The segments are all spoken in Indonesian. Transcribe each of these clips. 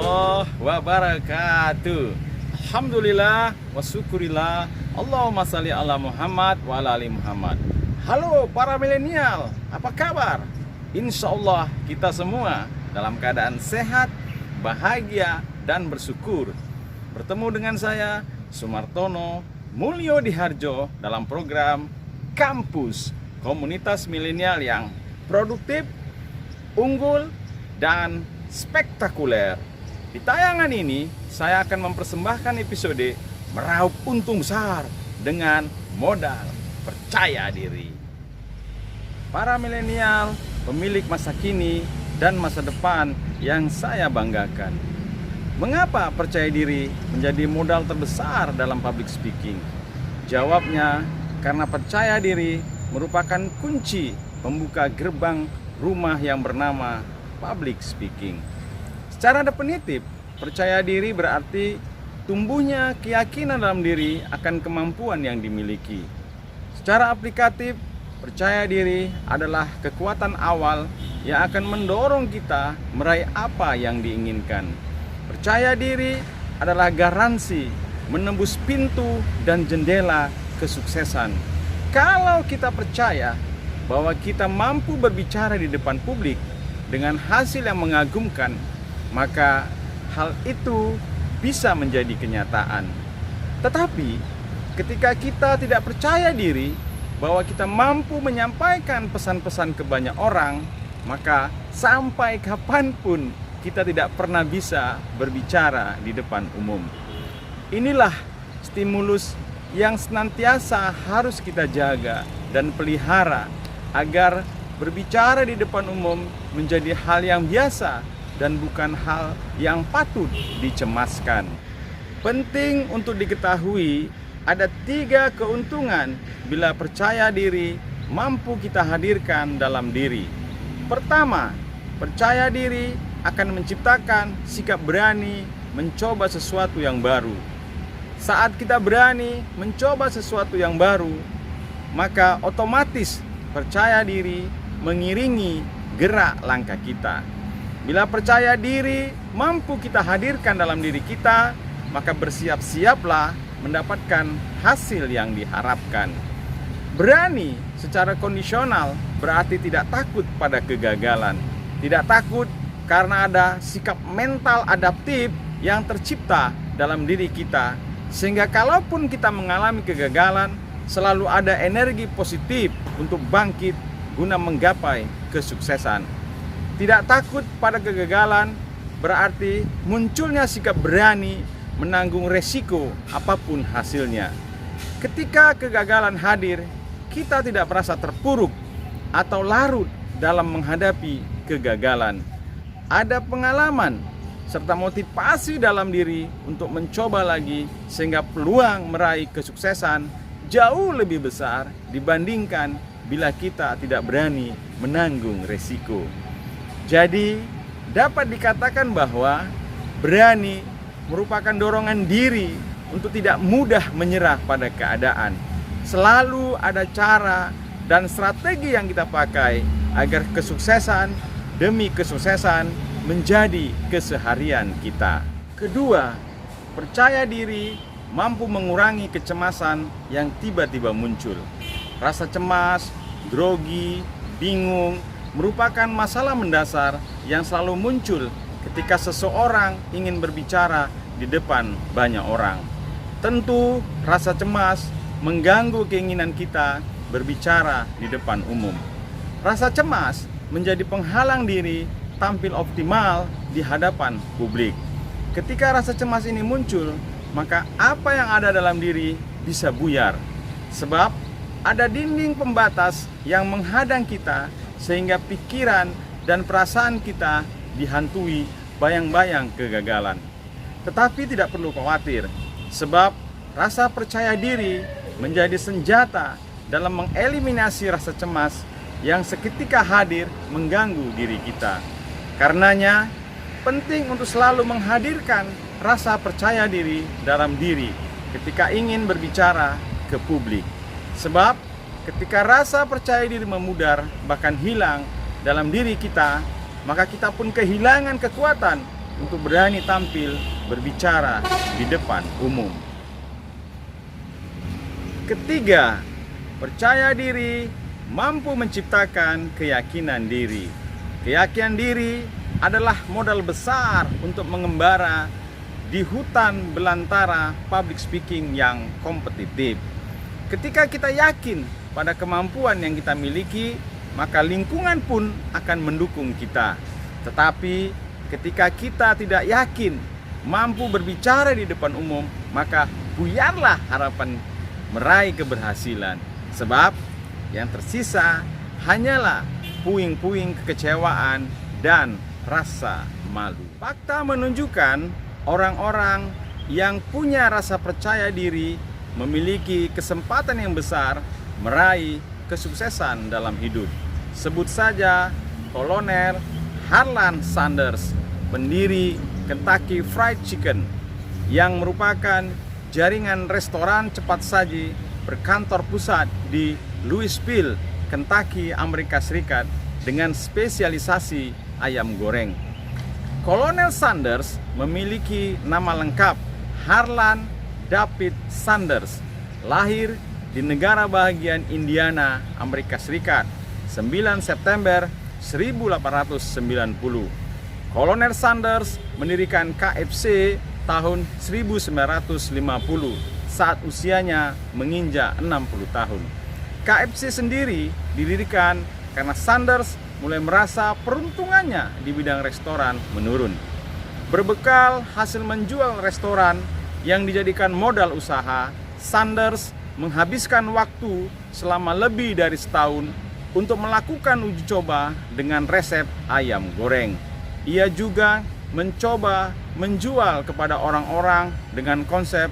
warahmatullahi wabarakatuh. Alhamdulillah wa syukurillah. Allahumma salli ala Muhammad wa ala ali Muhammad. Halo para milenial, apa kabar? Insya Allah kita semua dalam keadaan sehat, bahagia, dan bersyukur. Bertemu dengan saya Sumartono Mulyo Diharjo dalam program Kampus, komunitas milenial yang produktif, unggul, dan spektakuler. Di tayangan ini saya akan mempersembahkan episode meraup untung besar dengan modal percaya diri. Para milenial, pemilik masa kini dan masa depan yang saya banggakan. Mengapa percaya diri menjadi modal terbesar dalam public speaking? Jawabnya, karena percaya diri merupakan kunci pembuka gerbang rumah yang bernama public speaking. Secara definitif, percaya diri berarti tumbuhnya keyakinan dalam diri akan kemampuan yang dimiliki. Secara aplikatif, percaya diri adalah kekuatan awal yang akan mendorong kita meraih apa yang diinginkan. Percaya diri adalah garansi menembus pintu dan jendela kesuksesan. Kalau kita percaya bahwa kita mampu berbicara di depan publik dengan hasil yang mengagumkan, maka hal itu bisa menjadi kenyataan. Tetapi ketika kita tidak percaya diri bahwa kita mampu menyampaikan pesan-pesan ke banyak orang, maka sampai kapanpun kita tidak pernah bisa berbicara di depan umum. Inilah stimulus yang senantiasa harus kita jaga dan pelihara agar berbicara di depan umum menjadi hal yang biasa dan bukan hal yang patut dicemaskan. Penting untuk diketahui, ada 3 keuntungan bila percaya diri mampu kita hadirkan dalam diri. Pertama, percaya diri akan menciptakan sikap berani mencoba sesuatu yang baru. Saat kita berani mencoba sesuatu yang baru, maka otomatis percaya diri mengiringi gerak langkah kita. Bila percaya diri mampu kita hadirkan dalam diri kita, maka bersiap-siaplah mendapatkan hasil yang diharapkan. Berani secara kondisional berarti tidak takut pada kegagalan. Tidak takut karena ada sikap mental adaptif yang tercipta dalam diri kita, sehingga kalaupun kita mengalami kegagalan, selalu ada energi positif untuk bangkit guna menggapai kesuksesan. Tidak takut pada kegagalan berarti munculnya sikap berani menanggung resiko apapun hasilnya. Ketika kegagalan hadir, kita tidak merasa terpuruk atau larut dalam menghadapi kegagalan. Ada pengalaman serta motivasi dalam diri untuk mencoba lagi, sehingga peluang meraih kesuksesan jauh lebih besar dibandingkan bila kita tidak berani menanggung resiko. Jadi dapat dikatakan bahwa berani merupakan dorongan diri untuk tidak mudah menyerah pada keadaan. Selalu ada cara dan strategi yang kita pakai agar kesuksesan demi kesuksesan menjadi keseharian kita. Kedua, percaya diri mampu mengurangi kecemasan yang tiba-tiba muncul. Rasa cemas, grogi, bingung merupakan masalah mendasar yang selalu muncul ketika seseorang ingin berbicara di depan banyak orang. Tentu rasa cemas mengganggu keinginan kita berbicara di depan umum. Rasa cemas menjadi penghalang diri tampil optimal di hadapan publik. Ketika rasa cemas ini muncul, maka apa yang ada dalam diri bisa buyar. Sebab ada dinding pembatas yang menghadang kita, sehingga pikiran dan perasaan kita dihantui bayang-bayang kegagalan. Tetapi tidak perlu khawatir, sebab rasa percaya diri menjadi senjata dalam mengeliminasi rasa cemas yang seketika hadir mengganggu diri kita. Karenanya, penting untuk selalu menghadirkan rasa percaya diri dalam diri ketika ingin berbicara ke publik. Sebab ketika rasa percaya diri memudar bahkan hilang dalam diri kita, maka kita pun kehilangan kekuatan untuk berani tampil berbicara di depan umum. Ketiga, percaya diri mampu menciptakan keyakinan diri. Keyakinan diri adalah modal besar untuk mengembara di hutan belantara public speaking yang kompetitif. Ketika kita yakin pada kemampuan yang kita miliki, maka lingkungan pun akan mendukung kita. Tetapi ketika kita tidak yakin mampu berbicara di depan umum, maka buyarlah harapan meraih keberhasilan. Sebab yang tersisa hanyalah puing-puing kekecewaan dan rasa malu. Fakta menunjukkan orang-orang yang punya rasa percaya diri memiliki kesempatan yang besar meraih kesuksesan dalam hidup. Sebut saja Kolonel Harlan Sanders, pendiri Kentucky Fried Chicken, yang merupakan jaringan restoran cepat saji berkantor pusat di Louisville, Kentucky, Amerika Serikat, dengan spesialisasi ayam goreng. Kolonel Sanders memiliki nama lengkap Harlan David Sanders, lahir di negara bahagian Indiana, Amerika Serikat, 9 September 1890. Kolonel Sanders mendirikan KFC tahun 1950 saat usianya menginjak 60 tahun. KFC sendiri didirikan karena Sanders mulai merasa peruntungannya di bidang restoran menurun. Berbekal hasil menjual restoran yang dijadikan modal usaha, Sanders menghabiskan waktu selama lebih dari setahun untuk melakukan uji coba dengan resep ayam goreng. Ia juga mencoba menjual kepada orang-orang dengan konsep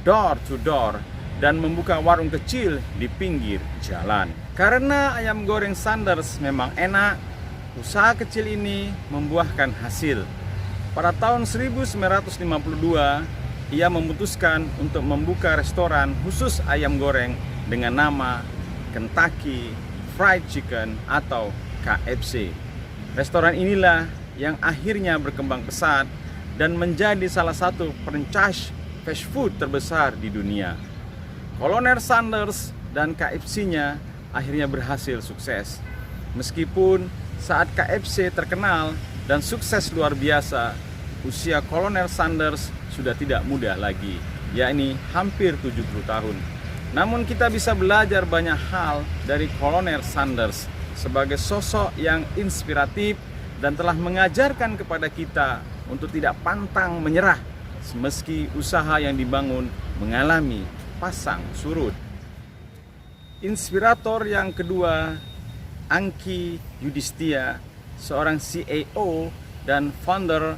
door to door dan membuka warung kecil di pinggir jalan. Karena ayam goreng Sanders memang enak, usaha kecil ini membuahkan hasil. Pada tahun 1952, ia memutuskan untuk membuka restoran khusus ayam goreng dengan nama Kentucky Fried Chicken atau KFC. Restoran inilah yang akhirnya berkembang pesat dan menjadi salah satu franchise fast food terbesar di dunia. Kolonel Sanders dan KFC-nya akhirnya berhasil sukses. Meskipun saat KFC terkenal dan sukses luar biasa, usia Kolonel Sanders sudah tidak muda lagi, yakni hampir 70 tahun. Namun kita bisa belajar banyak hal dari Kolonel Sanders sebagai sosok yang inspiratif dan telah mengajarkan kepada kita untuk tidak pantang menyerah meski usaha yang dibangun mengalami pasang surut. Inspirator yang kedua, Angki Yudhisthira, seorang CEO dan founder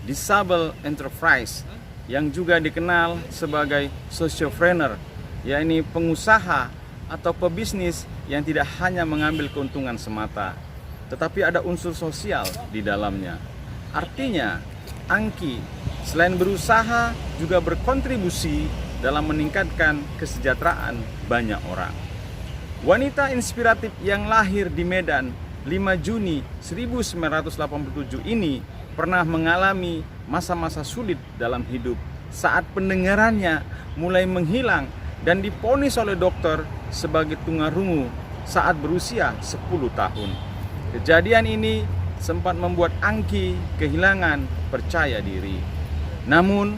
Disable Enterprise yang juga dikenal sebagai sociopreneur, yakni pengusaha atau pebisnis yang tidak hanya mengambil keuntungan semata, tetapi ada unsur sosial di dalamnya. Artinya, Angki selain berusaha juga berkontribusi dalam meningkatkan kesejahteraan banyak orang. Wanita inspiratif yang lahir di Medan 5 Juni 1987 ini pernah mengalami masa-masa sulit dalam hidup saat pendengarannya mulai menghilang dan divonis oleh dokter sebagai tunarungu saat berusia 10 tahun. Kejadian ini sempat membuat Angki kehilangan percaya diri. Namun,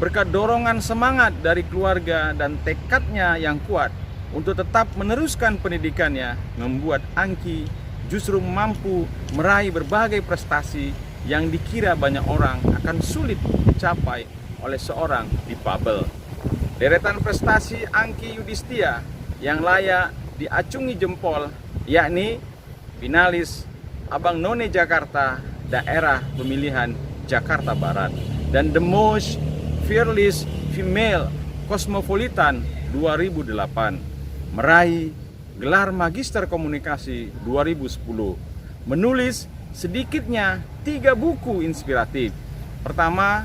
berkat dorongan semangat dari keluarga dan tekadnya yang kuat untuk tetap meneruskan pendidikannya, membuat Angki justru mampu meraih berbagai prestasi yang dikira banyak orang akan sulit dicapai oleh seorang difabel. Deretan prestasi Angki Yudhisthira yang layak diacungi jempol, yakni finalis Abang None Jakarta daerah pemilihan Jakarta Barat dan The Most Fearless Female Cosmopolitan 2008, meraih gelar Magister Komunikasi 2010, menulis sedikitnya 3 buku inspiratif. Pertama,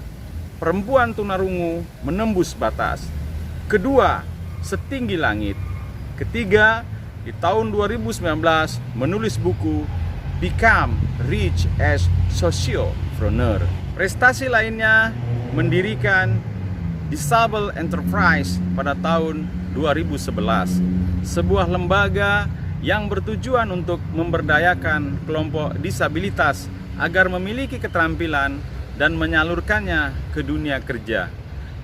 Perempuan Tunarungu Menembus Batas. Kedua, Setinggi Langit. Ketiga, di tahun 2019 menulis buku Become Rich as Sociopreneur. Prestasi lainnya mendirikan Disable Enterprise pada tahun 2011, sebuah lembaga yang bertujuan untuk memberdayakan kelompok disabilitas agar memiliki keterampilan dan menyalurkannya ke dunia kerja.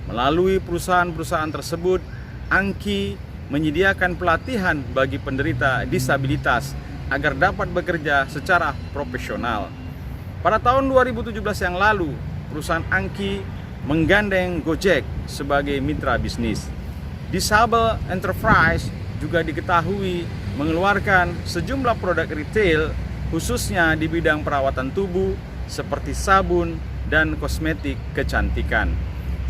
Melalui perusahaan-perusahaan tersebut, Angki menyediakan pelatihan bagi penderita disabilitas agar dapat bekerja secara profesional. Pada tahun 2017 yang lalu, perusahaan Angki menggandeng Gojek sebagai mitra bisnis. Disable Enterprise juga diketahui mengeluarkan sejumlah produk retail khususnya di bidang perawatan tubuh seperti sabun dan kosmetik kecantikan.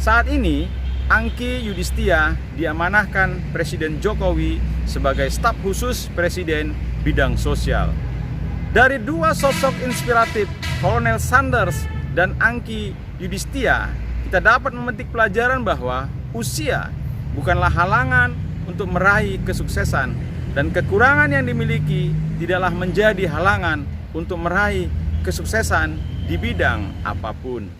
Saat ini, Angki Yudhistia diamanahkan Presiden Jokowi sebagai staf khusus Presiden bidang sosial. Dari dua sosok inspiratif, Kolonel Sanders dan Angki Yudhistia, kita dapat memetik pelajaran bahwa usia bukanlah halangan untuk meraih kesuksesan, dan kekurangan yang dimiliki tidaklah menjadi halangan untuk meraih kesuksesan di bidang apapun.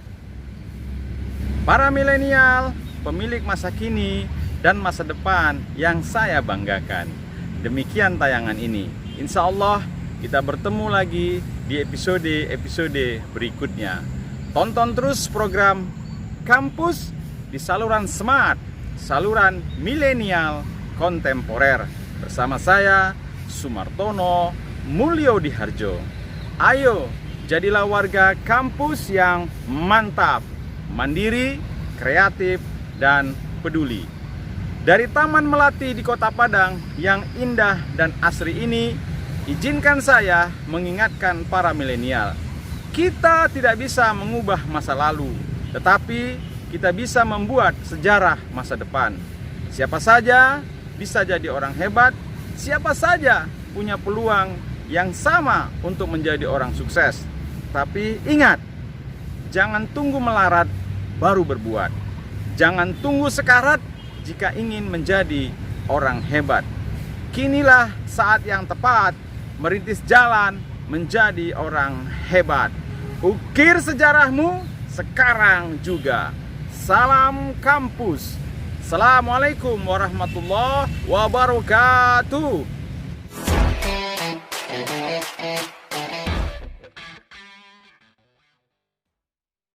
Para milenial, pemilik masa kini dan masa depan yang saya banggakan. Demikian tayangan ini. Insya Allah kita bertemu lagi di episode-episode berikutnya. Tonton terus program Kampus di saluran Smart, saluran milenial kontemporer. Bersama saya, Sumartono Mulyo Diharjo. Ayo, jadilah warga kampus yang mantap, mandiri, kreatif, dan peduli. Dari Taman Melati di Kota Padang yang indah dan asri ini, izinkan saya mengingatkan para milenial. Kita tidak bisa mengubah masa lalu, tetapi kita bisa membuat sejarah masa depan. Siapa saja bisa jadi orang hebat, siapa saja punya peluang yang sama untuk menjadi orang sukses. Tapi ingat, jangan tunggu melarat baru berbuat. Jangan tunggu sekarat jika ingin menjadi orang hebat. Kinilah saat yang tepat merintis jalan menjadi orang hebat. Ukir sejarahmu sekarang juga. Salam kampus. Assalamualaikum warahmatullahi wabarakatuh.